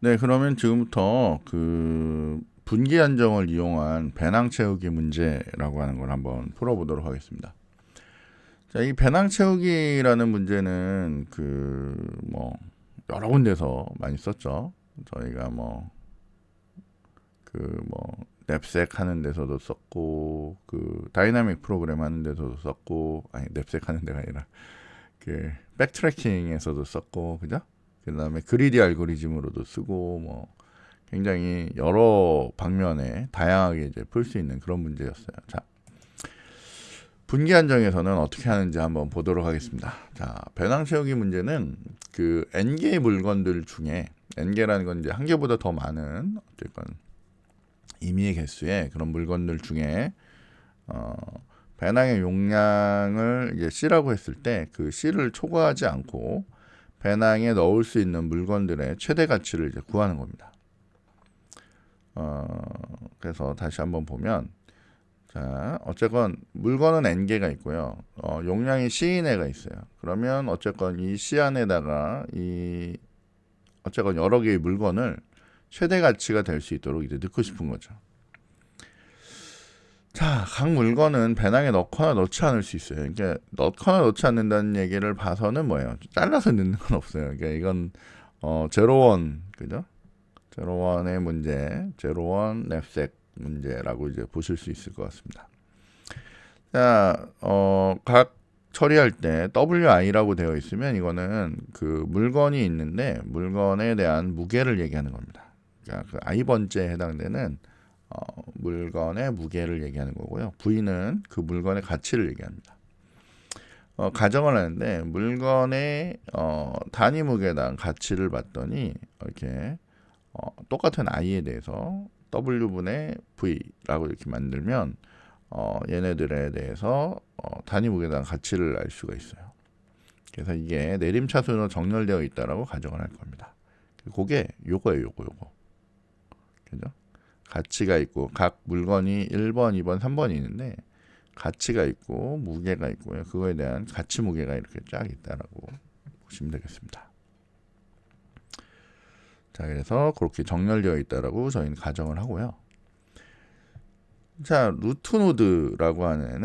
네, 그러면 지금부터 그 분기 한정을 이용한 배낭 채우기 문제라고 하는 걸 한번 풀어보도록 하겠습니다. 자, 이 배낭 채우기라는 문제는 그 뭐 여러 군데서 많이 썼죠. 저희가 냅색 하는 데서도 썼고, 그 다이나믹 프로그램 하는 데서도 썼고, 아니 냅색 하는 데가 아니라 그 백트래킹에서도 썼고, 그죠? 그다음에 그리디 알고리즘으로도 쓰고, 굉장히 여러 방면에 다양하게 이제 풀 수 있는 그런 문제였어요. 자, 분기 한정에서는 어떻게 하는지 한번 보도록 하겠습니다. 자, 배낭 채우기 문제는 그 n개의 물건들 중에, n개라는 건 이제 한 개보다 더 많은 어쨌건 임의의 개수의 그런 물건들 중에 배낭의 용량을 이제 C라고 했을 때 그 C를 초과하지 않고 배낭에 넣을 수 있는 물건들의 최대 가치를 이제 구하는 겁니다. 그래서 다시 한번 보면, 자, 어쨌건 물건은 n개가 있고요. 용량이 C인애가 있어요. 그러면 어쨌건 이 C 안에다가 어쨌건 여러 개의 물건을 최대 가치가 될 수 있도록 이제 넣고 싶은 거죠. 자, 각 물건은 배낭에 넣거나 넣지 않을 수 있어요. 그러니까 넣거나 넣지 않는다는 얘기를 봐서는 뭐예요? 잘라서 넣는 건 없어요. 그러니까 이건 제로원, 그죠? 제로원의 문제, 제로원 냅색 문제라고 이제 보실 수 있을 것 같습니다. 자, 각 처리할 때 WI라고 되어 있으면 이거는 그 물건이 있는데 물건에 대한 무게를 얘기하는 겁니다. 그러니까 그 I번째에 해당되는 물건의 무게를 얘기하는 거고요. V는 그 물건의 가치를 얘기합니다. 가정을 하는데 물건의 단위 무게당 가치를 봤더니 이렇게 똑같은 I에 대해서 W분의 V라고 이렇게 만들면 얘네들에 대해서 단위 무게당 가치를 알 수가 있어요. 그래서 이게 내림차순으로 정렬되어 있다라고 가정을 할 겁니다. 그게 요거예요, 요거. 그죠? 가치가 있고 각 물건이 1번, 2번, 3번이 있는데 가치가 있고 무게가 있고요. 그거에 대한 가치 무게가 이렇게 쫙 있다라고 보시면 되겠습니다. 자, 그래서 그렇게 정렬되어 있다라고 저희는 가정을 하고요. 자, 루트노드라는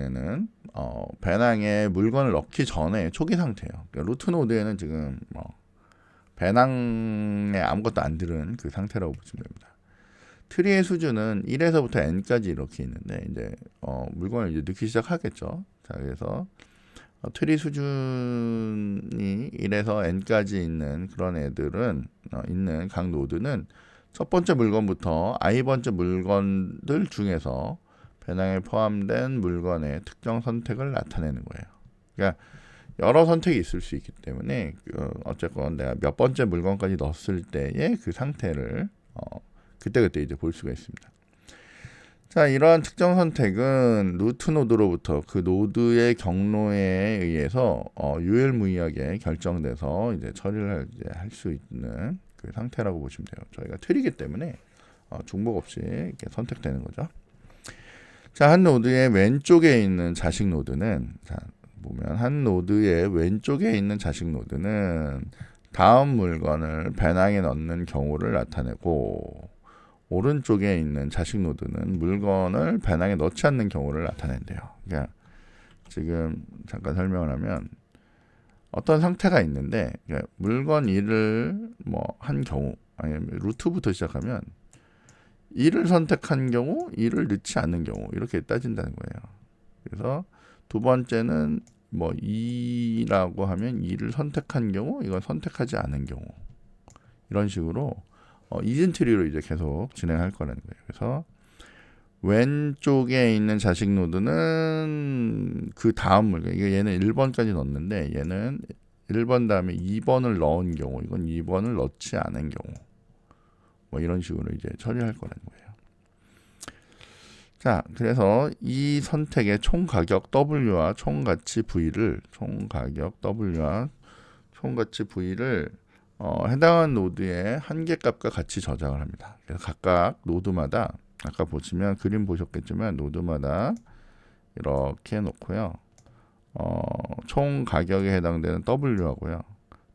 애는 배낭에 물건을 넣기 전에 초기 상태예요. 그러니까 루트노드에는 지금 배낭에 아무것도 안 들은 그 상태라고 보시면 됩니다. 트리의 수준은 1에서부터 n까지 이렇게 있는데 이제 물건을 이제 넣기 시작하겠죠. 자, 그래서 트리 수준이 1에서 n까지 있는 그런 애들은 있는 각 노드는 첫 번째 물건부터 i번째 물건들 중에서 배낭에 포함된 물건의 특정 선택을 나타내는 거예요. 그러니까 여러 선택이 있을 수 있기 때문에 어쨌건 내가 몇 번째 물건까지 넣었을 때의 그 상태를 그때그때 이제 볼 수가 있습니다. 자, 이러한 특정 선택은 루트 노드로부터 그 노드의 경로에 의해서 유일무이하게 결정돼서 이제 처리를 할 수 있는 그 상태라고 보시면 돼요. 저희가 트리기 때문에 중복 없이 이렇게 선택되는 거죠. 자, 한 노드의 왼쪽에 있는 자식 노드는, 자, 보면 한 노드의 왼쪽에 있는 자식 노드는 다음 물건을 배낭에 넣는 경우를 나타내고, 오른쪽에 있는 자식 노드는 물건을 배낭에 넣지 않는 경우를 나타낸대요. 그러니까 지금 잠깐 설명을 하면 어떤 상태가 있는데, 그러니까 물건 1을 한 경우, 아니면 루트부터 시작하면 1을 선택한 경우, 1을 넣지 않는 경우 이렇게 따진다는 거예요. 그래서 두 번째는 2라고 하면 2를 선택한 경우, 이건 선택하지 않은 경우, 이런 식으로 이진 트리로 이제 계속 진행할 거라는 거예요. 그래서 왼쪽에 있는 자식 노드는 그 다음 물건, 이거 얘는 1번까지 넣었는데 얘는 1번 다음에 2번을 넣은 경우, 이건 2번을 넣지 않은 경우, 이런 식으로 이제 처리할 거라는 거예요. 자, 그래서 이 선택의 총 가격 W와 총 가치 V를 해당한 노드의 한계값과 같이 저장을 합니다. 그래서 각각 노드마다, 아까 보시면 그림 보셨겠지만 노드마다 이렇게 놓고요. 총 가격에 해당되는 W하고요,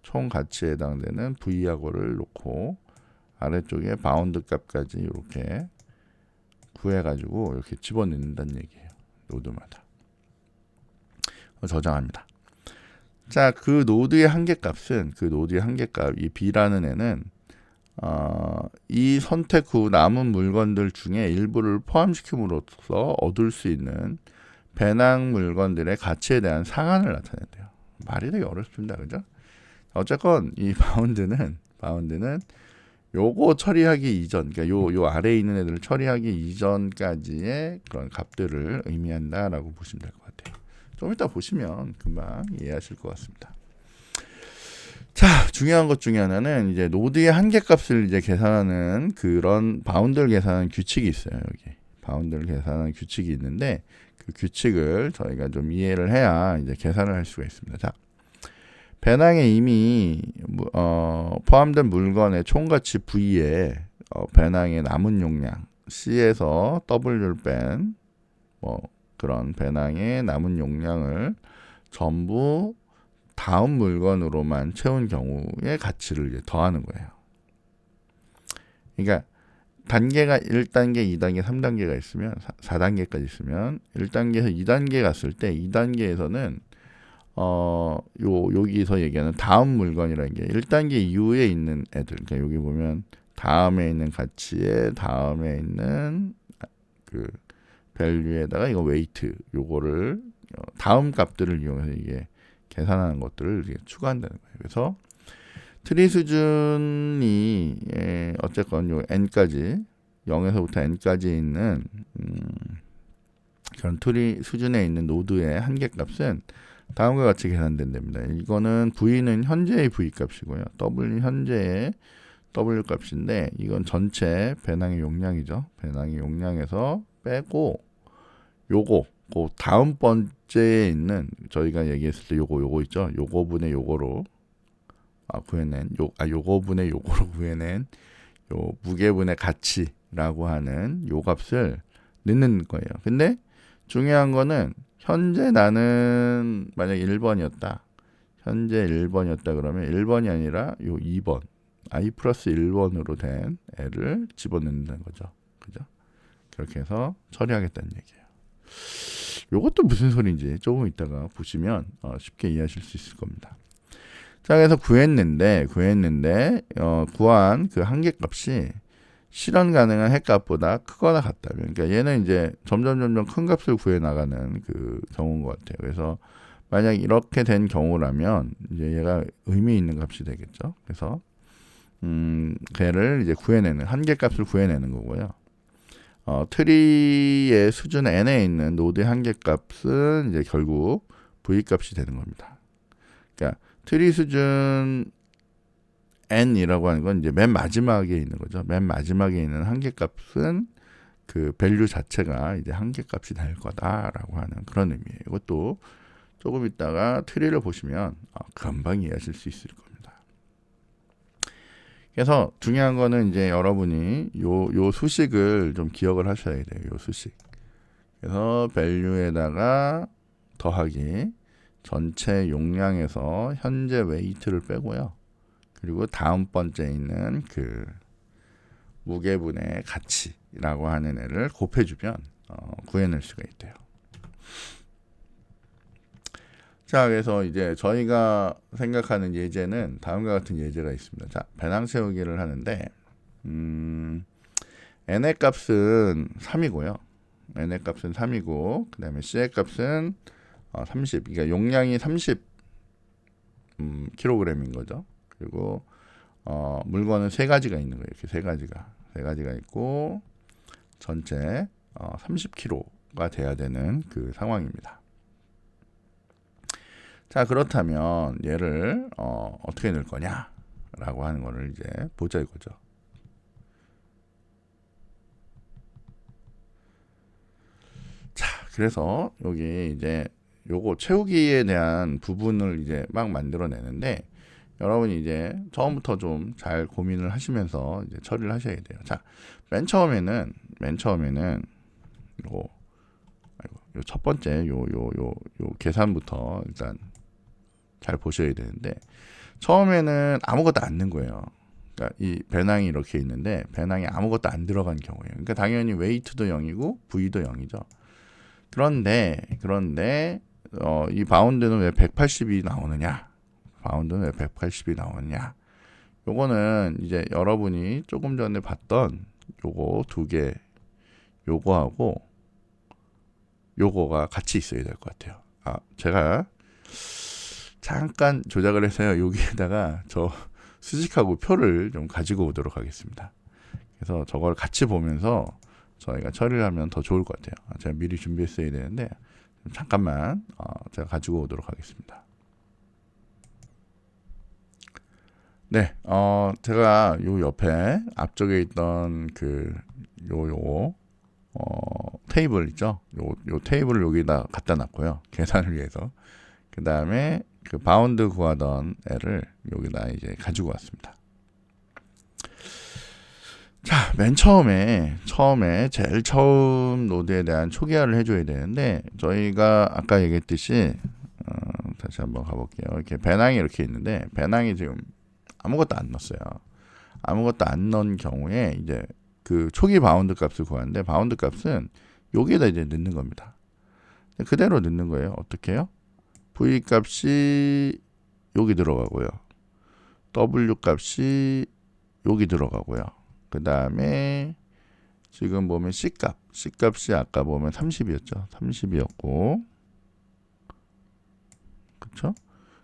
총 가치에 해당되는 V하고를 놓고 아래쪽에 바운드 값까지 이렇게 구해가지고 이렇게 집어넣는다는 얘기예요. 노드마다 저장합니다. 자, 그 노드의 한계값은 이 B라는 애는 이 선택 후 남은 물건들 중에 일부를 포함시킴으로써 얻을 수 있는 배낭 물건들의 가치에 대한 상한을 나타낸대요. 말이 되게 어렵습니다, 그죠? 어쨌건 이 바운드는 요거 처리하기 이전, 그러니까 요 아래에 있는 애들을 처리하기 이전까지의 그런 값들을 의미한다라고 보시면 될 것 같아요. 좀 이따 보시면 금방 이해하실 것 같습니다. 자, 중요한 것 중에 하나는 이제 노드의 한계값을 이제 계산하는 그런 바운드를 계산하는 규칙이 있어요. 여기 바운드를 계산하는 규칙이 있는데 그 규칙을 저희가 좀 이해를 해야 이제 계산을 할 수가 있습니다. 자, 배낭에 이미 포함된 물건의 총가치 V에 배낭의 남은 용량 C에서 W를 뺀 그런 배낭의 남은 용량을 전부 다음 물건으로만 채운 경우의 가치를 이제 더하는 거예요. 그러니까 단계가 1단계, 2단계, 3단계가 있으면 4단계까지 있으면 1단계에서 2단계 갔을 때 2단계에서는 여기서 얘기하는 다음 물건이라는 게 1단계 이후에 있는 애들. 그러니까 여기 보면 다음에 있는 가치에 다음에 있는 그 밸류에다가 이거 웨이트 요거를 다음 값들을 이용해서 이게 계산하는 것들을 이렇게 추가한다는 거예요. 그래서 트리 수준이 어쨌건 요 n까지 0에서부터 n까지 있는 그런 트리 수준에 있는 노드의 한계값은 다음과 같이 계산된답니다. 이거는 V는 현재의 V 값이고요. W는 현재의 W 값인데 이건 전체 배낭의 용량이죠. 배낭의 용량에서 빼고 요거 그 다음 번째에 있는 저희가 얘기했을 때 요거 있죠. 요거분의 요거로 구해낸 요거분의 요거로 구해낸 요 무게분의 가치라고 하는 요 값을 넣는 거예요. 근데 중요한 거는 현재 나는 만약 1번이었다. 현재 1번이었다 그러면 1번이 아니라 요 2번 i 플러스 1번으로 된 애를 집어넣는다는 거죠. 그죠? 그렇게 해서 처리하겠다는 얘기예요. 요것도 무슨 소리인지 조금 이따가 보시면 쉽게 이해하실 수 있을 겁니다. 자, 그래서 구했는데 구한 그 한계값이 실현 가능한 핵값보다 크거나 같다면, 그러니까 얘는 이제 점점 큰 값을 구해 나가는 그 경우인 것 같아요. 그래서 만약 이렇게 된 경우라면 이제 얘가 의미 있는 값이 되겠죠. 그래서 걔를 이제 구해내는 한계값을 구해내는 거고요. 트리의 수준 n에 있는 노드의 한계값은 이제 결국 v 값이 되는 겁니다. 그러니까 트리 수준 n이라고 하는 건 이제 맨 마지막에 있는 거죠. 맨 마지막에 있는 한계값은 그 밸류 자체가 이제 한계값이 될 거다라고 하는 그런 의미예요. 이것도 조금 있다가 트리를 보시면 금방 이해하실 수 있을 겁니다. 그래서 중요한 거는 이제 여러분이 요 수식을 좀 기억을 하셔야 돼요. 요 수식. 그래서 밸류에다가 더하기 전체 용량에서 현재 웨이트를 빼고요. 그리고 다음 번째 있는 그 무게분의 가치라고 하는 애를 곱해주면 구해낼 수가 있대요. 자, 그래서 이제 저희가 생각하는 예제는 다음과 같은 예제가 있습니다. 자, 배낭 세우기를 하는데 n의 값은 3이고요. n의 값은 3이고 그 다음에 c의 값은 30. 그러니까 용량이 30 kg인 거죠. 그리고 물건은 세 가지가 있는 거예요. 이렇게 세 가지가 있고 전체 30kg가 돼야 되는 그 상황입니다. 자, 그렇다면 얘를 어떻게 넣을 거냐라고 하는 거를 이제 보자 이거죠. 자, 그래서 여기 이제 요거 채우기에 대한 부분을 이제 막 만들어내는데 여러분이 이제 처음부터 좀 잘 고민을 하시면서 이제 처리를 하셔야 돼요. 자, 맨 처음에는 요 첫 번째 요 계산부터 일단 잘 보셔야 되는데, 처음에는 아무것도 안 넣은 거예요. 그러니까 이 배낭이 이렇게 있는데 배낭에 아무것도 안 들어간 경우예요. 그러니까 당연히 웨이트도 0이고 V도 0이죠. 그런데 이 바운드는 왜 180이 나오느냐? 바운드는 왜 180이 나오느냐? 요거는 이제 여러분이 조금 전에 봤던 요거 두 개, 요거하고 요거가 같이 있어야 될 것 같아요. 제가 잠깐 조작을 해서요. 여기에다가 저 수식하고 표를 좀 가지고 오도록 하겠습니다. 그래서 저걸 같이 보면서 저희가 처리를 하면 더 좋을 것 같아요. 제가 미리 준비했어야 되는데 잠깐만 제가 가지고 오도록 하겠습니다. 네, 제가 요 옆에 앞쪽에 있던 요 테이블 있죠? 요 테이블을 여기다 갖다 놨고요. 계산을 위해서. 그 다음에 그 바운드 구하던 애를 여기다 이제 가지고 왔습니다. 자, 맨 처음에 제일 처음 노드에 대한 초기화를 해줘야 되는데 저희가 아까 얘기했듯이 다시 한번 가볼게요. 이렇게 배낭이 이렇게 있는데 배낭이 지금 아무것도 안 넣었어요. 아무것도 안 넣은 경우에 이제 그 초기 바운드 값을 구하는데 바운드 값은 여기에다 이제 넣는 겁니다. 그대로 넣는 거예요. 어떻게 해요? V 값이 여기 들어가고요. W 값이 여기 들어가고요. 그 다음에 지금 보면 C 값이 아까 보면 30이었죠. 30이었고 그쵸?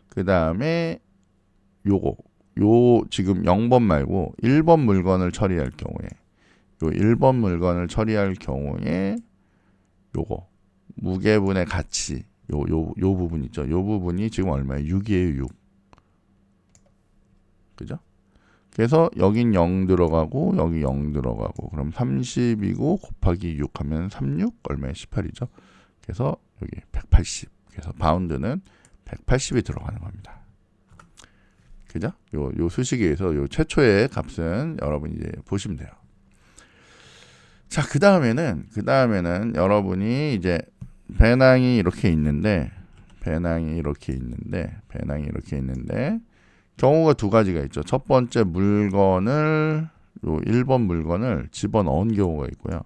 그 다음에 요 지금 0번 말고 1번 물건을 처리할 경우에 요 1번 물건을 처리할 경우에 요거 무게분의 가치 요 부분 있죠. 요 부분이 지금 얼마예요? 6이에요. 6. 그죠? 그래서 여긴 0 들어가고 여기 0 들어가고 그럼 30이고 곱하기 6 하면 36 얼마에 18이죠. 그래서 여기 180. 그래서 바운드는 180이 들어가는 겁니다. 그죠? 요 수식에서 요 최초의 값은 여러분이 이제 보시면 돼요. 자, 그 다음에는 여러분이 이제 배낭이 이렇게 있는데 경우가 두 가지가 있죠. 첫 번째 물건을 요 1번 물건을 집어넣은 경우가 있고요.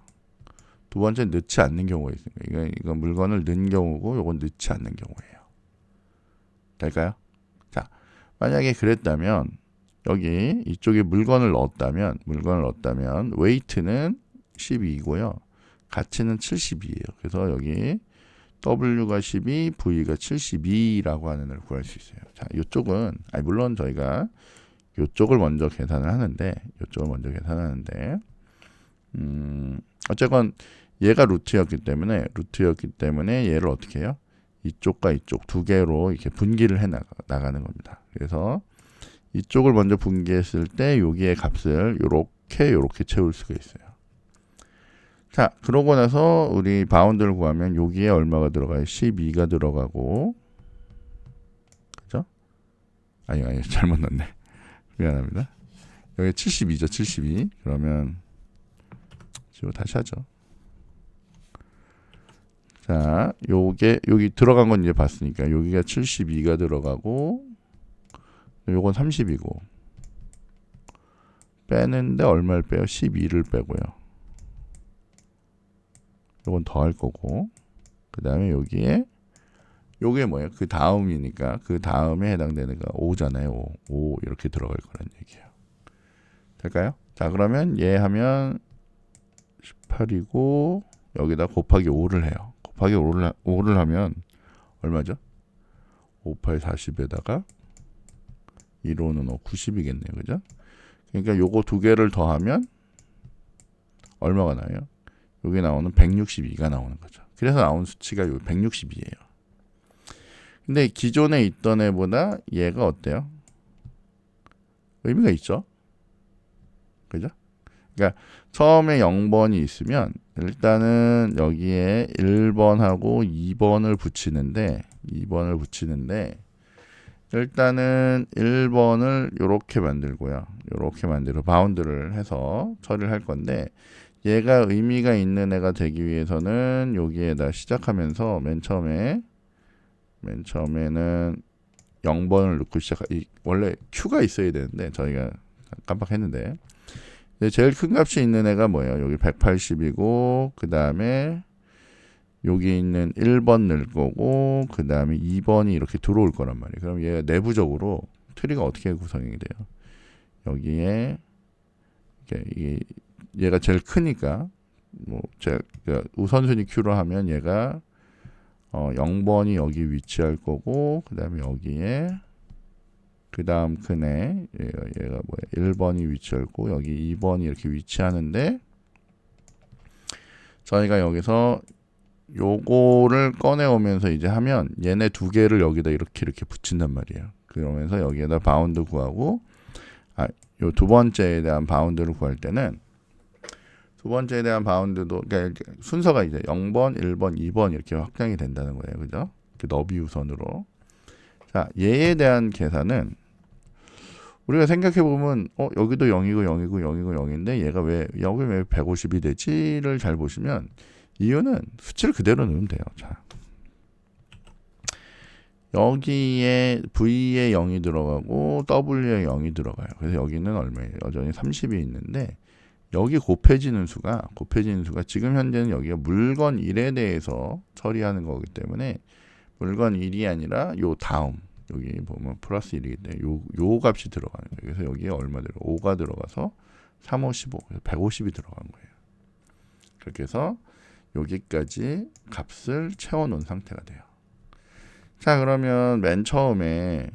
두 번째 넣지 않는 경우가 있습니다. 이거 물건을 넣은 경우고 요건 넣지 않는 경우예요. 될까요? 자, 만약에 그랬다면 여기 이쪽에 물건을 넣었다면 웨이트는 12이고요. 가치는 72예요. 그래서 여기 W가 12, V가 72라고 하는 을 구할 수 있어요. 자, 이쪽은 물론 저희가 이쪽을 먼저 계산을 하는데 어쨌건 얘가 루트였기 때문에 얘를 어떻게 해요? 이쪽과 이쪽 두 개로 이렇게 분기를 해 나가는 겁니다. 그래서 이쪽을 먼저 분기했을 때 여기의 값을 요렇게 채울 수가 있어요. 자, 그러고 나서 우리 바운드를 구하면 여기에 얼마가 들어가요? 12가 들어가고 그죠? 아니 잘못 넣었네. 미안합니다. 여기 72죠. 72. 그러면 지금 다시 하죠. 자, 여기 들어간 건 이제 봤으니까 여기가 72가 들어가고 요건 30이고 빼는데 얼마를 빼요? 12를 빼고요. 요건 더 할 거고 그 다음에 요게 뭐예요? 그 다음이니까 그 다음에 해당되는 거 5잖아요. 5 이렇게 들어갈 거란 얘기예요. 될까요? 자, 그러면 얘 하면 18이고 여기다 곱하기 5를 해요. 곱하기 5를 하면 얼마죠? 5, 8, 40에다가 1호는 90이겠네요. 그죠? 그러니까 요거 두 개를 더하면 얼마가 나요? 여기 나오는 162가 나오는 거죠. 그래서 나온 수치가 요 162예요. 근데 기존에 있던 애보다 얘가 어때요? 의미가 있죠. 그죠? 그러니까 처음에 0번이 있으면 일단은 여기에 1번하고 2번을 붙이는데 일단은 1번을 요렇게 만들고요. 요렇게 만들어 바운드를 해서 처리를 할 건데 얘가 의미가 있는 애가 되기 위해서는 여기에다 시작하면서 맨 처음에는 0번을 넣고 원래 Q가 있어야 되는데 저희가 깜빡했는데 제일 큰 값이 있는 애가 뭐예요? 여기 180이고 그 다음에 여기 있는 1번 넣을 거고 그 다음에 2번이 이렇게 들어올 거란 말이에요. 그럼 얘가 내부적으로 트리가 어떻게 구성이 돼요? 여기에 얘가 제일 크니까 그러니까 우선순위 Q로 하면 얘가 0번이 여기 위치할 거고 그 다음에 여기에 그 다음 큰 애 얘가 뭐야 1번이 위치할 거고 여기 2번이 이렇게 위치하는데 저희가 여기서 요거를 꺼내오면서 이제 하면 얘네 두 개를 여기다 이렇게 붙인단 말이에요. 그러면서 여기에다 바운드 구하고 요 두 번째에 대한 바운드를 구할 때는 두 번째에 대한 바운드도 그러니까 순서가 이제 0번, 1번, 2번 이렇게 확장이 된다는 거예요. 그죠? 너비 우선으로. 자, 얘에 대한 계산은 우리가 생각해 보면 여기도 0이고 0이고 0이고 0인데 얘가 여기 왜 150이 되지를 잘 보시면 이유는 수치를 그대로 넣으면 돼요. 자. 여기에 V에 0이 들어가고 W에 0이 들어가요. 그래서 여기는 얼마예요? 여전히 30이 있는데 여기 곱해지는 수가 지금 현재는 여기가 물건 1에 대해서 처리하는 거기 때문에 물건 1이 아니라 요 다음 여기 보면 플러스 1이기 때문에 요 값이 들어가는 거예요. 그래서 여기에 얼마 들어? 5가 들어가서 3, 5, 15 그래서 150이 들어간 거예요. 그렇게 해서 여기까지 값을 채워놓은 상태가 돼요. 자, 그러면 맨 처음에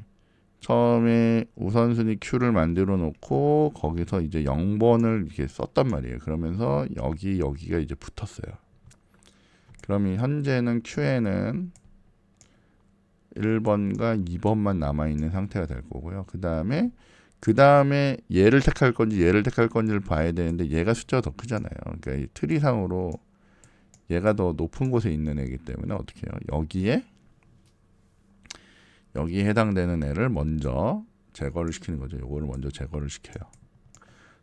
우선순위 Q를 만들어 놓고 거기서 이제 0번을 이렇게 썼단 말이에요. 그러면서 여기가 이제 붙었어요. 그러면 현재는 Q에는 1번과 2번만 남아있는 상태가 될 거고요. 그 다음에 얘를 택할 건지 얘를 택할 건지를 봐야 되는데 얘가 숫자가 더 크잖아요. 그러니까 이 트리상으로 얘가 더 높은 곳에 있는 애이기 때문에 어떻게 해요? 여기에 해당되는 애를 먼저 제거를 시키는 거죠. 요거를 먼저 제거를 시켜요.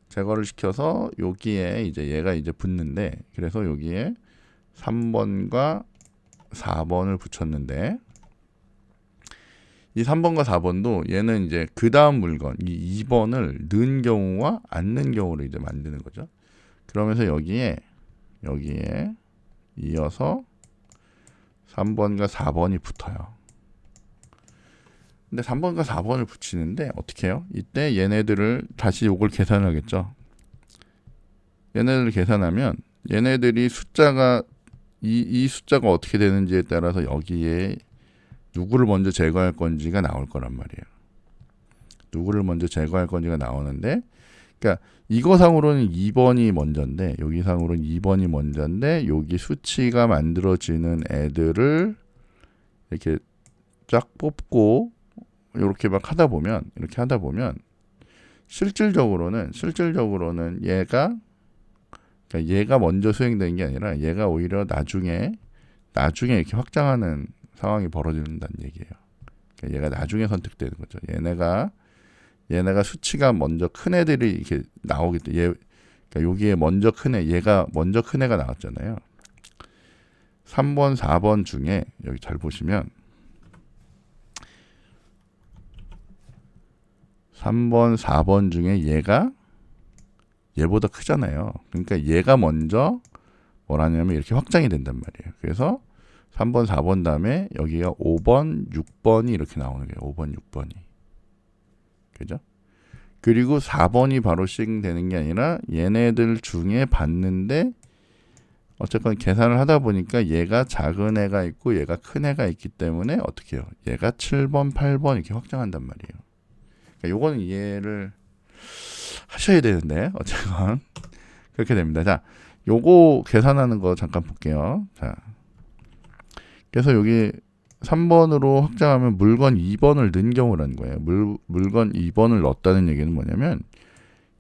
제거를 시켜서 여기에 이제 얘가 이제 붙는데 그래서 여기에 3번과 4번을 붙였는데 이 3번과 4번도 얘는 이제 그 다음 물건 이 2번을 넣은 경우와 안 넣은 경우를 이제 만드는 거죠. 그러면서 여기에 이어서 3번과 4번이 붙어요. 근데 3번과 4번을 붙이는데 어떻게 해요? 이때 얘네들을 다시 요걸 계산하겠죠. 얘네들을 계산하면 얘네들이 숫자가 이 숫자가 어떻게 되는지에 따라서 여기에 누구를 먼저 제거할 건지가 나올 거란 말이에요. 누구를 먼저 제거할 건지가 나오는데 그러니까 이거상으로는 2번이 먼저인데 여기상으로는 2번이 먼저인데 여기 수치가 만들어지는 애들을 이렇게 쫙 뽑고 이렇게 하다 보면 실질적으로는 얘가 먼저 수행되는 게 아니라 얘가 오히려 나중에 이렇게 확장하는 상황이 벌어진다는 얘기예요. 그러니까 얘가 나중에 선택되는 거죠. 얘네가 수치가 먼저 큰 애들이 이렇게 나오기 때문에 그러니까 여기에 먼저 큰 애, 얘가 먼저 큰 애가 나왔잖아요. 3번, 4번 중에 여기 잘 보시면 3번, 4번 중에 얘보다 크잖아요. 그러니까 얘가 먼저 뭐라냐면 이렇게 확장이 된단 말이에요. 그래서 3번, 4번 다음에 여기가 5번, 6번이 이렇게 나오는 거예요. 5번, 6번이. 그죠? 그리고 4번이 바로 싱되는 게 아니라 얘네들 중에 봤는데 어쨌건 계산을 하다 보니까 얘가 작은 애가 있고 얘가 큰 애가 있기 때문에 어떻게 해요? 얘가 7번, 8번 이렇게 확장한단 말이에요. 요거는 이해를 하셔야 되는데 어쨌건 그렇게 됩니다. 자, 요거 계산하는 거 잠깐 볼게요. 자, 그래서 여기 3번으로 확장하면 물건 2번을 넣은 경우라는 거예요. 물건 2번을 넣었다는 얘기는 뭐냐면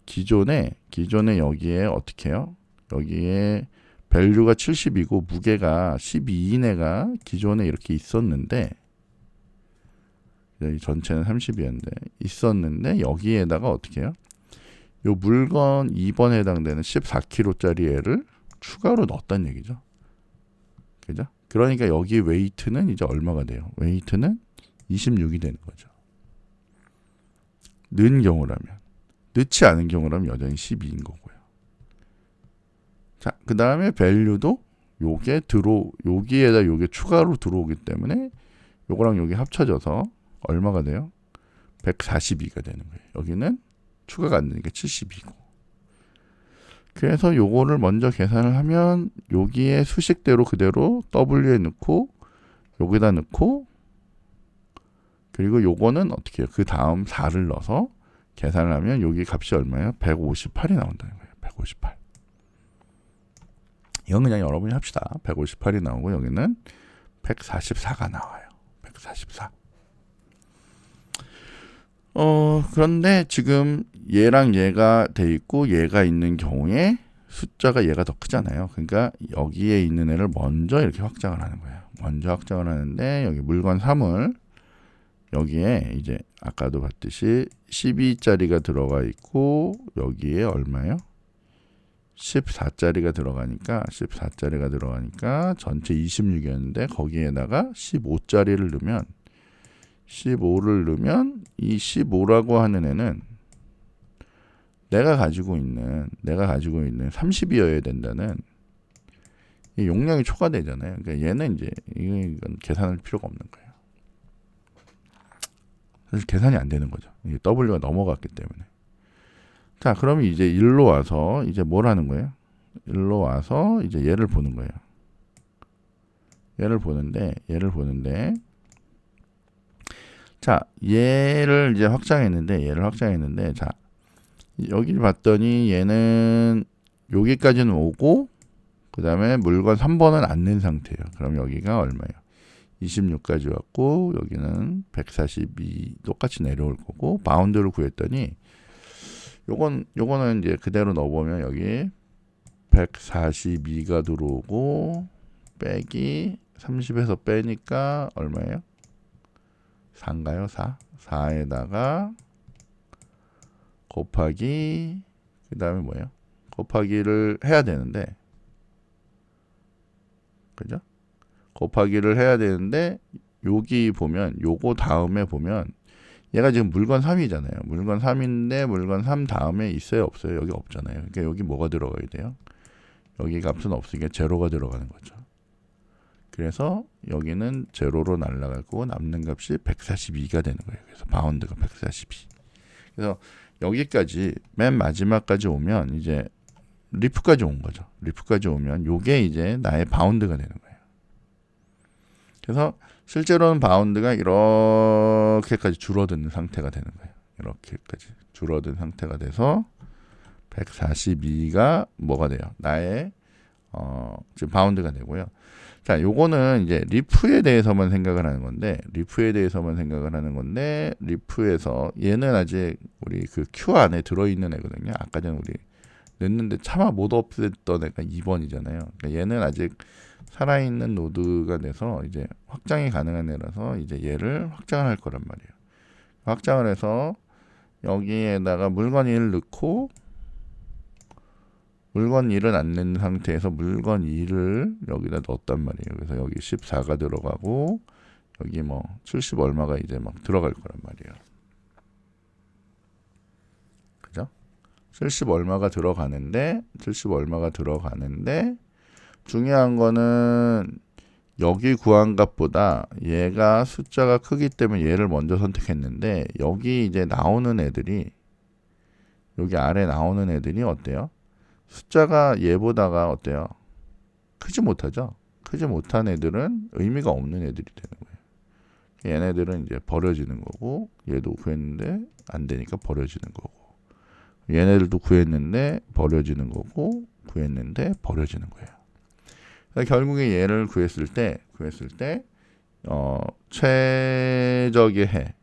기존에 여기에 어떻게 해요? 여기에 밸류가 70이고 무게가 12인 애가 기존에 이렇게 있었는데 전체는 30이었는데 있었는데 여기에다가 어떻게 해요? 요 물건 2번에 해당되는 14kg짜리 애를 추가로 넣었다는 얘기죠. 그죠? 그러니까 여기 웨이트는 이제 얼마가 돼요? 웨이트는 26이 되는 거죠. 는 경우라면, 넣지 않은 경우라면 여전히 12인 거고요. 자, 그 다음에 value도 여기에다 요게 추가로 들어오기 때문에 요거랑 요게 합쳐져서 얼마가 돼요? 142가 되는 거예요. 여기는 추가가 안 되니까 72고. 그래서 요거를 먼저 계산을 하면 여기에 수식대로 그대로 W에 넣고 여기다 넣고 그리고 요거는 어떻게 해요? 그 다음 4를 넣어서 계산을 하면 여기 값이 얼마예요? 158이 나온다는 거예요. 158. 이건 그냥 여러분이 합시다. 158이 나오고 여기는 144가 나와요. 144. 그런데 지금 얘랑 얘가 돼 있고 얘가 있는 경우에 숫자가 얘가 더 크잖아요. 그러니까 여기에 있는 애를 먼저 이렇게 확장을 하는 거예요. 먼저 확장을 하는데 여기 물건 3을 여기에 이제 아까도 봤듯이 12짜리가 들어가 있고 여기에 얼마예요? 14짜리가 들어가니까 전체 26이었는데 거기에다가 15짜리를 넣으면 15를 넣으면 이 15라고 하는 애는 내가 가지고 있는 30이어야 된다는 이 용량이 초과되잖아요. 그러니까 얘는 이제 이건 계산할 필요가 없는 거예요. 사실 계산이 안 되는 거죠. 이게 W가 넘어갔기 때문에. 자, 그러면 이제 일로 와서 이제 뭘 하는 거예요? 일로 와서 이제 얘를 보는 거예요. 얘를 보는데 자, 얘를 이제 확장했는데 자, 여기를 봤더니 얘는 여기까지는 오고 그 다음에 물건 3번은 안 낸 상태예요. 그럼 여기가 얼마예요? 26까지 왔고 여기는 142 똑같이 내려올 거고 바운드를 구했더니 요거는 이제 그대로 넣어보면 여기 142가 들어오고 빼기 30에서 빼니까 얼마예요? 4인가요? 4. 4에다가 곱하기 그 다음에 뭐예요? 곱하기를 해야 되는데 그죠? 곱하기를 해야 되는데 여기 보면 요거 다음에 보면 얘가 지금 물건 3이잖아요. 물건 3인데 물건 3 다음에 있어요? 없어요? 여기 없잖아요. 그러니까 여기 뭐가 들어가야 돼요? 여기 값은 없으니까 제로가 들어가는 거죠. 그래서 여기는 제로로 날아갈 거고 남는 값이 142가 되는 거예요. 그래서 바운드가 142. 그래서 여기까지 맨 마지막까지 오면 이제 리프까지 온 거죠. 리프까지 오면 요게 이제 나의 바운드가 되는 거예요. 그래서 실제로는 바운드가 이렇게까지 줄어드는 상태가 되는 거예요. 이렇게까지 줄어든 상태가 돼서 142가 뭐가 돼요? 나의 지금 바운드가 되고요. 자, 요거는 이제 리프에 대해서만 생각을 하는 건데 리프에서 얘는 아직 우리 그 q 안에 들어있는 애거든요. 아까 전에 우리 넣는데 차마 못 없앴던 애가 2번이잖아요. 그러니까 얘는 아직 살아있는 노드가 돼서 이제 확장이 가능한 애라서 이제 얘를 확장을 할 거란 말이에요. 확장을 해서 여기에다가 물건 1을 넣고 물건 1은 안 낸 상태에서 물건 2를 여기다 넣었단 말이에요. 그래서 여기 14가 들어가고 여기 뭐 70 얼마가 이제 막 들어갈 거란 말이에요. 그죠? 70 얼마가 들어가는데 중요한 거는 여기 구한 값보다 얘가 숫자가 크기 때문에 얘를 먼저 선택했는데 여기 이제 나오는 애들이 여기 아래 나오는 애들이 어때요? 숫자가 얘보다가 어때요? 크지 못하죠? 크지 못한 애들은 의미가 없는 애들이 되는 거예요. 얘네들은 이제 버려지는 거고 얘도 구했는데 안 되니까 버려지는 거고 얘네들도 구했는데 버려지는 거고 구했는데 버려지는 거예요. 그러니까 결국에 얘를 구했을 때 최적의 해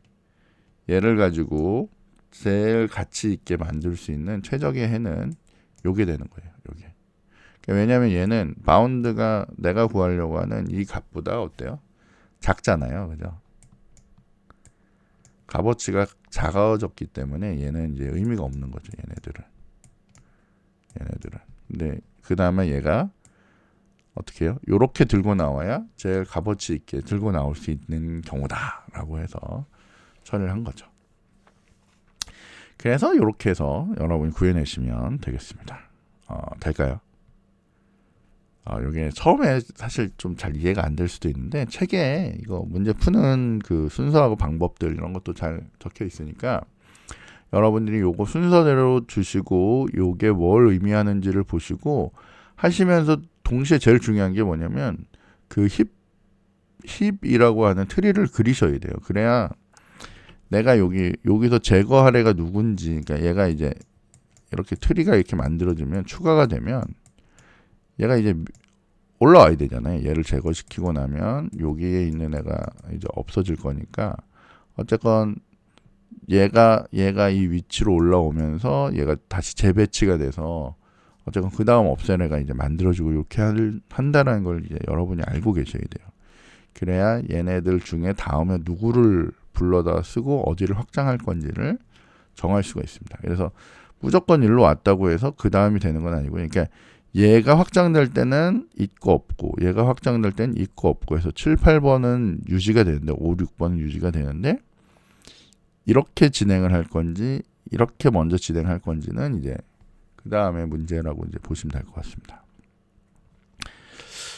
얘를 가지고 제일 가치 있게 만들 수 있는 최적의 해는 요게 되는 거예요. 요게. 그러니까 왜냐하면 얘는 바운드가 내가 구하려고 하는 이 값보다 어때요? 작잖아요. 그죠? 값어치가 작아졌기 때문에 얘는 이제 의미가 없는 거죠. 얘네들은. 근데 그 다음에 얘가 어떻게 해요? 요렇게 들고 나와야 제일 값어치 있게 들고 나올 수 있는 경우다라고 해서 처리를 한 거죠. 그래서 이렇게 해서 여러분이 구해내시면 되겠습니다. 될까요? 이게 처음에 사실 좀 잘 이해가 안 될 수도 있는데 책에 이거 문제 푸는 그 순서하고 방법들 이런 것도 잘 적혀 있으니까 여러분들이 요거 순서대로 주시고 요게 뭘 의미하는지를 보시고 하시면서 동시에 제일 중요한 게 뭐냐면 그 힙이라고 하는 트리를 그리셔야 돼요. 그래야 내가 여기서 제거할 애가 누군지, 그러니까 얘가 이제 이렇게 트리가 이렇게 만들어지면 추가가 되면 얘가 이제 올라와야 되잖아요. 얘를 제거시키고 나면 여기에 있는 애가 이제 없어질 거니까 어쨌건 얘가 이 위치로 올라오면서 얘가 다시 재배치가 돼서 어쨌건 그 다음 없앤 애가 이제 만들어지고 이렇게 한다는 걸 이제 여러분이 알고 계셔야 돼요. 그래야 얘네들 중에 다음에 누구를 불러다 쓰고 어디를 확장할 건지를 정할 수가 있습니다. 그래서 무조건 일로 왔다고 해서 그 다음이 되는 건 아니고, 그러니까 얘가 확장될 때는 있고 없고, 얘가 확장될 때는 있고 없고 해서 7, 8번은 유지가 되는데 5, 6번은 유지가 되는데 이렇게 진행을 할 건지 이렇게 먼저 진행할 건지는 이제 그 다음에 문제라고 이제 보시면 될 것 같습니다.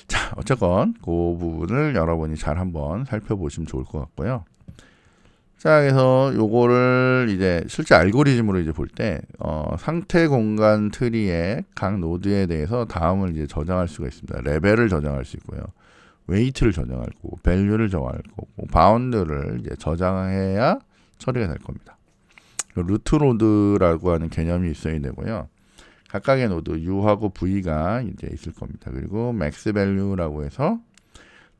자, 어쨌건 그 부분을 여러분이 잘 한번 살펴보시면 좋을 것 같고요. 자, 그래서 요거를 이제 실제 알고리즘으로 이제 볼 때 상태 공간 트리의 각 노드에 대해서 다음을 이제 저장할 수가 있습니다. 레벨을 저장할 수 있고요. 웨이트를 저장할 거고, 밸류를 저장할 거고, 바운드를 이제 저장해야 처리가 될 겁니다. 루트 노드라고 하는 개념이 있어야 되고요. 각각의 노드 U하고 V가 이제 있을 겁니다. 그리고 맥스 밸류라고 해서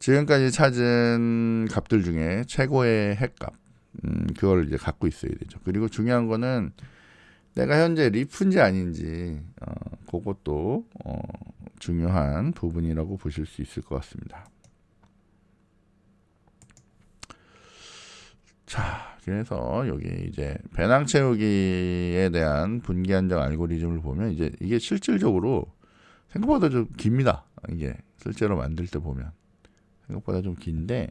지금까지 찾은 값들 중에 최고의 핵값, 그걸 이제 갖고 있어야 되죠. 그리고 중요한 거는 내가 현재 리프인지 아닌지, 그것도 중요한 부분이라고 보실 수 있을 것 같습니다. 자, 그래서 여기 이제 배낭 채우기에 대한 분기 한정 알고리즘을 보면 이제 이게 실질적으로 생각보다 좀 깁니다. 이게 실제로 만들 때 보면 생각보다 좀 긴데,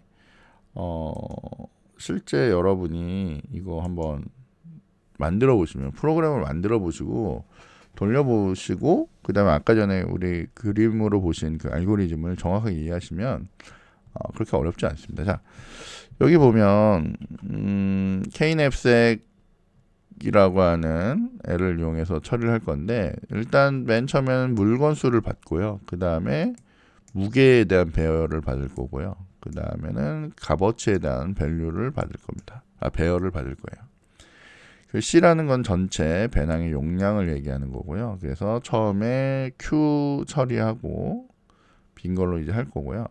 실제 여러분이 이거 한번 만들어 보시면, 프로그램을 만들어 보시고 돌려 보시고 그다음에 아까 전에 우리 그림으로 보신 그 알고리즘을 정확하게 이해하시면 그렇게 어렵지 않습니다. 자, 여기 보면 kNAPSec이라고 하는 애를 이용해서 처리를 할 건데, 일단 맨 처음에는 물건 수를 받고요. 그 다음에 무게에 대한 배열을 받을 거고요. 그 다음에는 값어치에 대한 밸류를 받을 겁니다. 배열을 받을 거예요. 그 C라는 건 전체 배낭의 용량을 얘기하는 거고요. 그래서 처음에 Q 처리하고 빈 걸로 이제 할 거고요.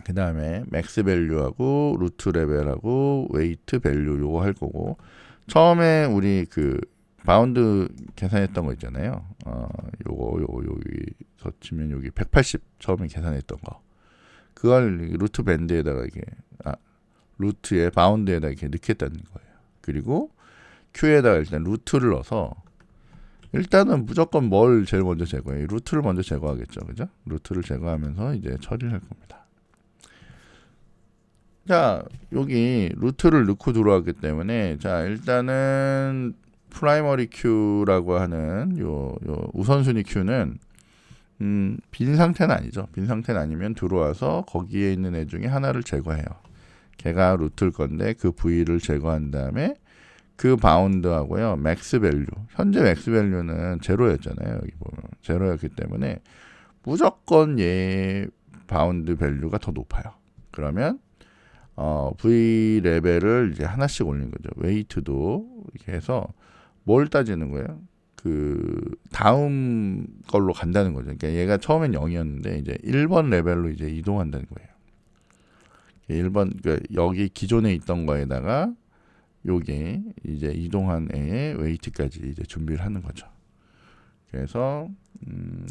그 다음에 맥스 밸류하고 루트 레벨하고 웨이트 밸류 요거 할 거고, 처음에 우리 그 바운드 계산했던 거 있잖아요. 요거 여기서 치면 여기 180 처음에 계산했던 거, 그걸 루트 밴드에다가 이게 루트에 바운드에다 이렇게 넣겠다는 거예요. 그리고 Q에다가 일단 루트를 넣어서 일단은 무조건 뭘 제일 먼저 제거해요? 루트를 먼저 제거하겠죠, 그죠? 루트를 제거하면서 이제 처리를 할 겁니다. 자, 여기 루트를 넣고 들어왔기 때문에, 자, 일단은 프라이머리 큐라고 하는 요 우선순위 큐는 빈 상태는 아니죠. 빈 상태는 아니면 들어와서 거기에 있는 애 중에 하나를 제거해요. 걔가 루트일 건데 그 V를 제거한 다음에 그 바운드하고요, 맥스 밸류, 현재 맥스 밸류는 제로였잖아요. 여기 보면 제로였기 때문에 무조건 얘 바운드 밸류가 더 높아요. 그러면 V 레벨을 이제 하나씩 올린 거죠. 웨이트도 이렇게 해서 뭘 따지는 거예요? 그 다음 걸로 간다는 거죠. 그러니까 얘가 처음엔 0이었는데 이제 1번 레벨로 이제 이동한다는 거예요. 1번, 그러니까 여기 기존에 있던 거에다가 여기 이제 이동한 애의 웨이트까지 이제 준비를 하는 거죠. 그래서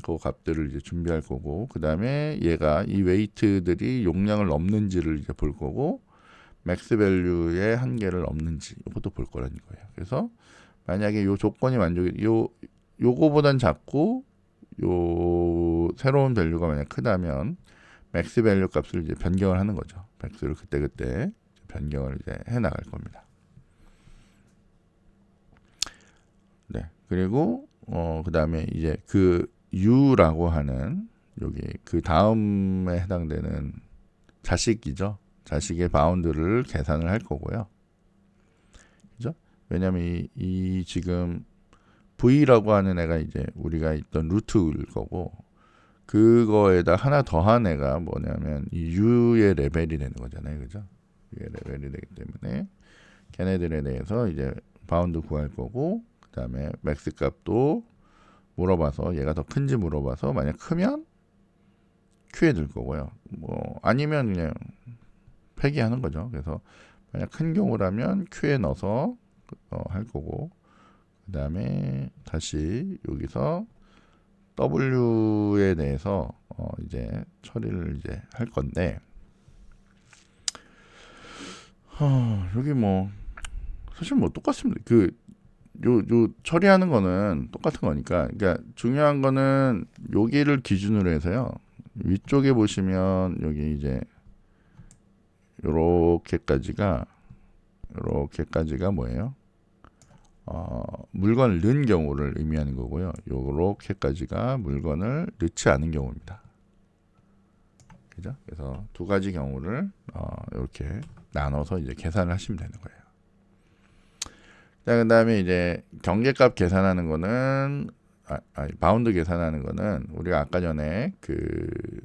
그 값들을 이제 준비할 거고, 그 다음에 얘가 이 웨이트들이 용량을 넘는지를 이제 볼 거고, 맥스 밸류의 한계를 넘는지 이것도 볼 거라는 거예요. 그래서 만약에 요 조건이 요거보단 작고 요 새로운 밸류가 만약 크다면 맥스 밸류 값을 이제 변경을 하는 거죠. 맥스를 그때 변경을 이제 해 나갈 겁니다. 그리고 그다음에 이제 그 U라고 하는 여기 그 다음에 해당되는 자식이죠. 자식의 바운드를 계산을 할 거고요. 그죠? 왜냐면 이 지금 V라고 하는 애가 이제 우리가 있던 루트일 거고, 그거에다 하나 더한 애가 뭐냐면 이 U의 레벨이 되는 거잖아요. 그죠? U의 레벨이 되기 때문에 걔네들에 대해서 이제 바운드 구할 거고, 그 다음에 맥스 값도 물어봐서 얘가 더 큰지 물어봐서 만약 크면 Q에 들 거고요. 뭐 아니면 그냥 폐기하는 거죠. 그래서 만약 큰 경우라면 Q에 넣어서 할 거고, 그 다음에 다시 여기서 W에 대해서 이제 처리를 이제 할 건데, 여기 뭐 사실 뭐 똑같습니다. 요 처리하는 거는 똑같은 거니까. 그러니까 중요한 거는 여기를 기준으로 해서요. 위쪽에 보시면 여기 이제 요렇게까지가 뭐예요? 물건을 넣은 경우를 의미하는 거고요. 요렇게까지가 물건을 넣지 않은 경우입니다. 그죠? 그래서 두 가지 경우를 이렇게 나눠서 이제 계산을 하시면 되는 거예요. 자, 그다음에 이제 경계값 계산하는 거는 바운드 계산하는 거는 우리가 아까 전에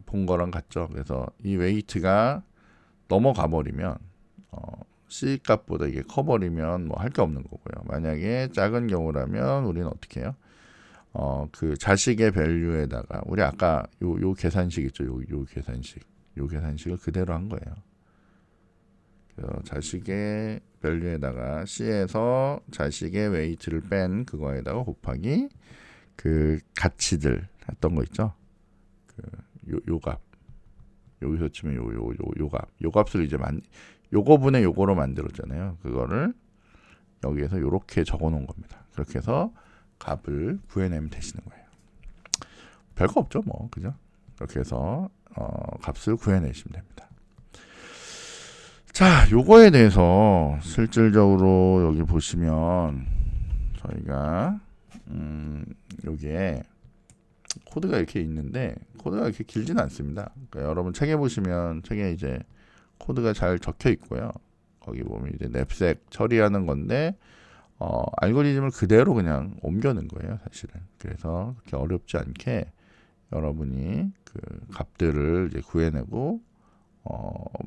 본 거랑 같죠. 그래서 이 웨이트가 넘어가 버리면 C 값보다 이게 커 버리면 뭐 할 게 없는 거고요. 만약에 작은 경우라면 우리는 어떻게 해요? 그 자식의 밸류에다가 우리 아까 요 계산식 있죠. 요 계산식을 그대로 한 거예요. 그래서 자식의 밸류에다가 C에서 자식의 웨이트를 뺀 그거에다가 곱하기 그 가치들 했던 거 있죠. 요 값. 여기서 치면 요 값. 요 값을 이제 요거분의 요거로 만들었잖아요. 그거를 여기에서 요렇게 적어 놓은 겁니다. 그렇게 해서 값을 구해내면 되시는 거예요. 별거 없죠, 뭐. 그죠? 그렇게 해서 값을 구해내시면 됩니다. 자, 요거에 대해서 실질적으로 여기 보시면 저희가 여기에 코드가 이렇게 있는데 코드가 이렇게 길지는 않습니다. 그러니까 여러분 책에 보시면 책에 이제 코드가 잘 적혀 있고요. 거기 보면 이제 냅색 처리하는 건데 알고리즘을 그대로 그냥 옮겨 넣은 거예요, 사실은. 그래서 그렇게 어렵지 않게 여러분이 그 값들을 이제 구해내고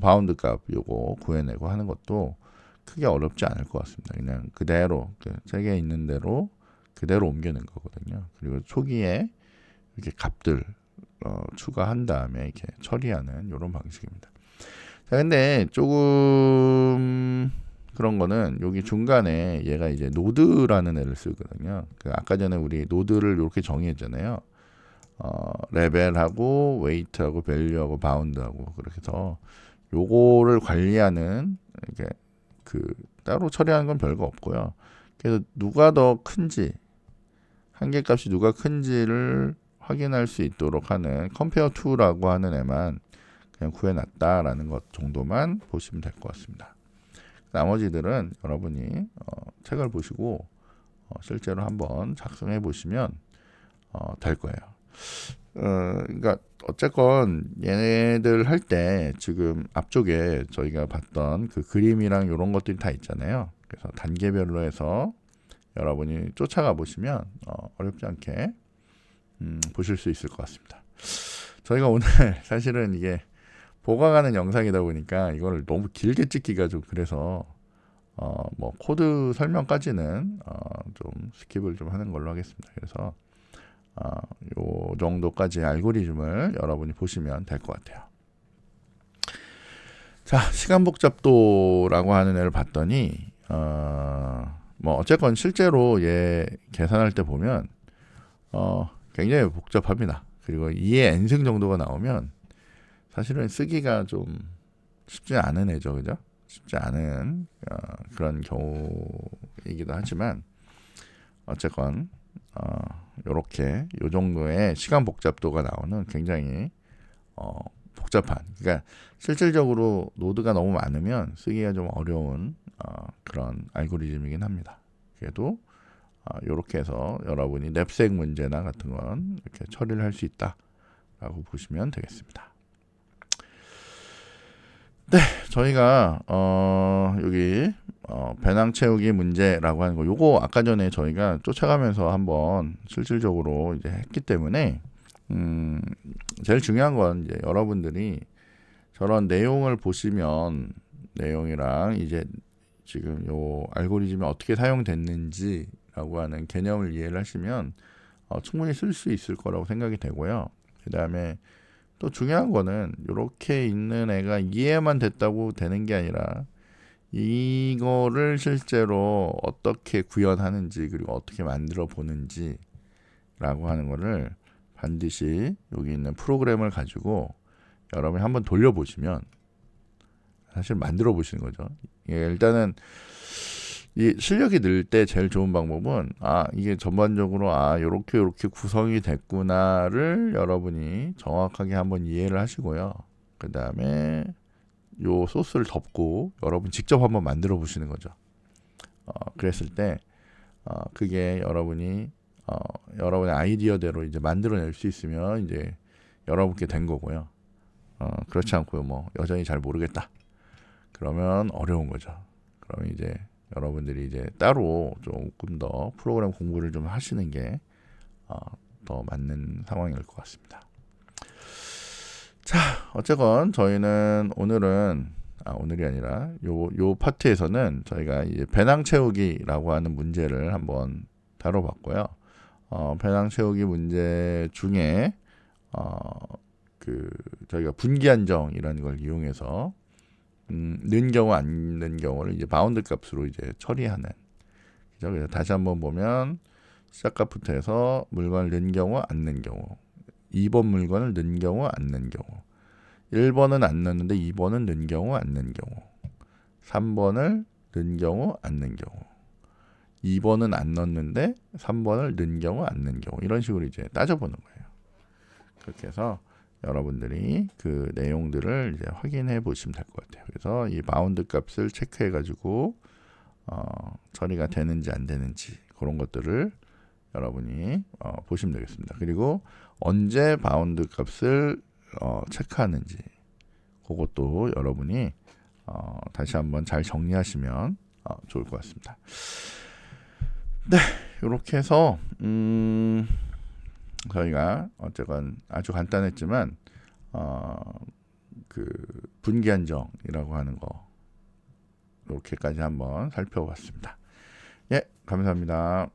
바운드 값 요거 구해내고 하는 것도 크게 어렵지 않을 것 같습니다. 그냥 그대로 책에 있는 대로 그대로 옮겨 넣은 거거든요. 그리고 초기에 이렇게 값들 추가한 다음에 이렇게 처리하는 이런 방식입니다. 자, 근데 조금 그런 거는 여기 중간에 얘가 이제 노드라는 애를 쓰거든요. 아까 전에 우리 노드를 이렇게 정의했잖아요. 레벨하고 웨이트하고 밸류하고 바운드하고 그렇게 해서 요거를 관리하는 이렇게 따로 처리하는 건 별거 없고요. 그래서 누가 더 큰지 한계값이 누가 큰지를 확인할 수 있도록 하는 compare to라고 하는 애만 그냥 구해놨다라는 것 정도만 보시면 될 것 같습니다. 나머지들은 여러분이 책을 보시고 실제로 한번 작성해 보시면 될 거예요. 그러니까 어쨌건 얘네들 할 때 지금 앞쪽에 저희가 봤던 그 그림이랑 이런 것들이 다 있잖아요. 그래서 단계별로 해서 여러분이 쫓아가 보시면 어렵지 않게 보실 수 있을 것 같습니다. 저희가 오늘 사실은 이게 보강하는 영상이다 보니까 이거를 너무 길게 찍기가 좀 그래서 뭐 코드 설명까지는 좀 스킵을 좀 하는 걸로 하겠습니다. 그래서 요 정도까지 알고리즘을 여러분이 보시면 될 것 같아요. 자, 시간 복잡도라고 하는 애를 봤더니 뭐 어쨌건 실제로 얘 계산할 때 보면 굉장히 복잡합니다. 그리고 2의 n승 정도가 나오면 사실은 쓰기가 좀 쉽지 않은 애죠, 그죠? 쉽지 않은 그런 경우이기도 하지만 어쨌건 요렇게 요 정도의 시간 복잡도가 나오는 굉장히 복잡한, 그러니까 실질적으로 노드가 너무 많으면 쓰기가 좀 어려운 그런 알고리즘이긴 합니다. 그래도 이렇게 해서 여러분이 냅색 문제나 같은 건 이렇게 처리를 할 수 있다라고 보시면 되겠습니다. 네, 저희가 여기 배낭 채우기 문제라고 하는 거, 요거 아까 전에 저희가 쫓아가면서 한번 실질적으로 이제 했기 때문에 제일 중요한 건 이제 여러분들이 저런 내용을 보시면 내용이랑 이제 지금 요 알고리즘이 어떻게 사용됐는지라고 하는 개념을 이해를 하시면 충분히 쓸 수 있을 거라고 생각이 되고요. 그 다음에 또 중요한 거는 이렇게 있는 애가 이해만 됐다고 되는 게 아니라 이거를 실제로 어떻게 구현하는지 그리고 어떻게 만들어 보는지 라고 하는 거를 반드시 여기 있는 프로그램을 가지고 여러분이 한번 돌려보시면 사실 만들어 보시는 거죠. 일단은 이 실력이 늘 때 제일 좋은 방법은 이게 전반적으로 요렇게 구성이 됐구나를 여러분이 정확하게 한번 이해를 하시고요. 그 다음에 요 소스를 덮고 여러분 직접 한번 만들어 보시는 거죠. 그랬을 때 그게 여러분이 여러분의 아이디어대로 이제 만들어낼 수 있으면 이제 여러분께 된 거고요. 그렇지 않고요, 뭐 여전히 잘 모르겠다. 그러면 어려운 거죠. 그러면 이제 여러분들이 이제 따로 조금 더 프로그램 공부를 좀 하시는 게 더 맞는 상황일 것 같습니다. 자, 어쨌건 저희는 오늘이 아니라 요 파트에서는 저희가 이제 배낭 채우기라고 하는 문제를 한번 다뤄봤고요. 배낭 채우기 문제 중에 저희가 분기 한정이라는 걸 이용해서 는 경우 안 는 경우를 이제 바운드 값으로 이제 처리하는. 그죠? 그래서 다시 한번 보면 시작 값부터 해서 물건을 는 경우 안 는 경우, 2번 물건을 는 경우 안 는 경우, 1번은 안 넣는데 2번은 는 경우 안 는 경우, 3번을 는 경우 안 는 경우, 2번은 안 넣는데 3번을 는 경우 안 는 경우, 이런 식으로 이제 따져보는 거예요. 그렇게 해서 여러분들이 그 내용들을 이제 확인해 보시면 될 것 같아요. 그래서 이 바운드 값을 체크해 가지고 처리가 되는지 안 되는지 그런 것들을 여러분이 보시면 되겠습니다. 그리고 언제 바운드 값을 체크하는지 그것도 여러분이 다시 한번 잘 정리하시면 좋을 것 같습니다. 네, 이렇게 해서 저희가 어쨌건 아주 간단했지만 그 분기 한정이라고 하는 거 이렇게까지 한번 살펴봤습니다. 예, 감사합니다.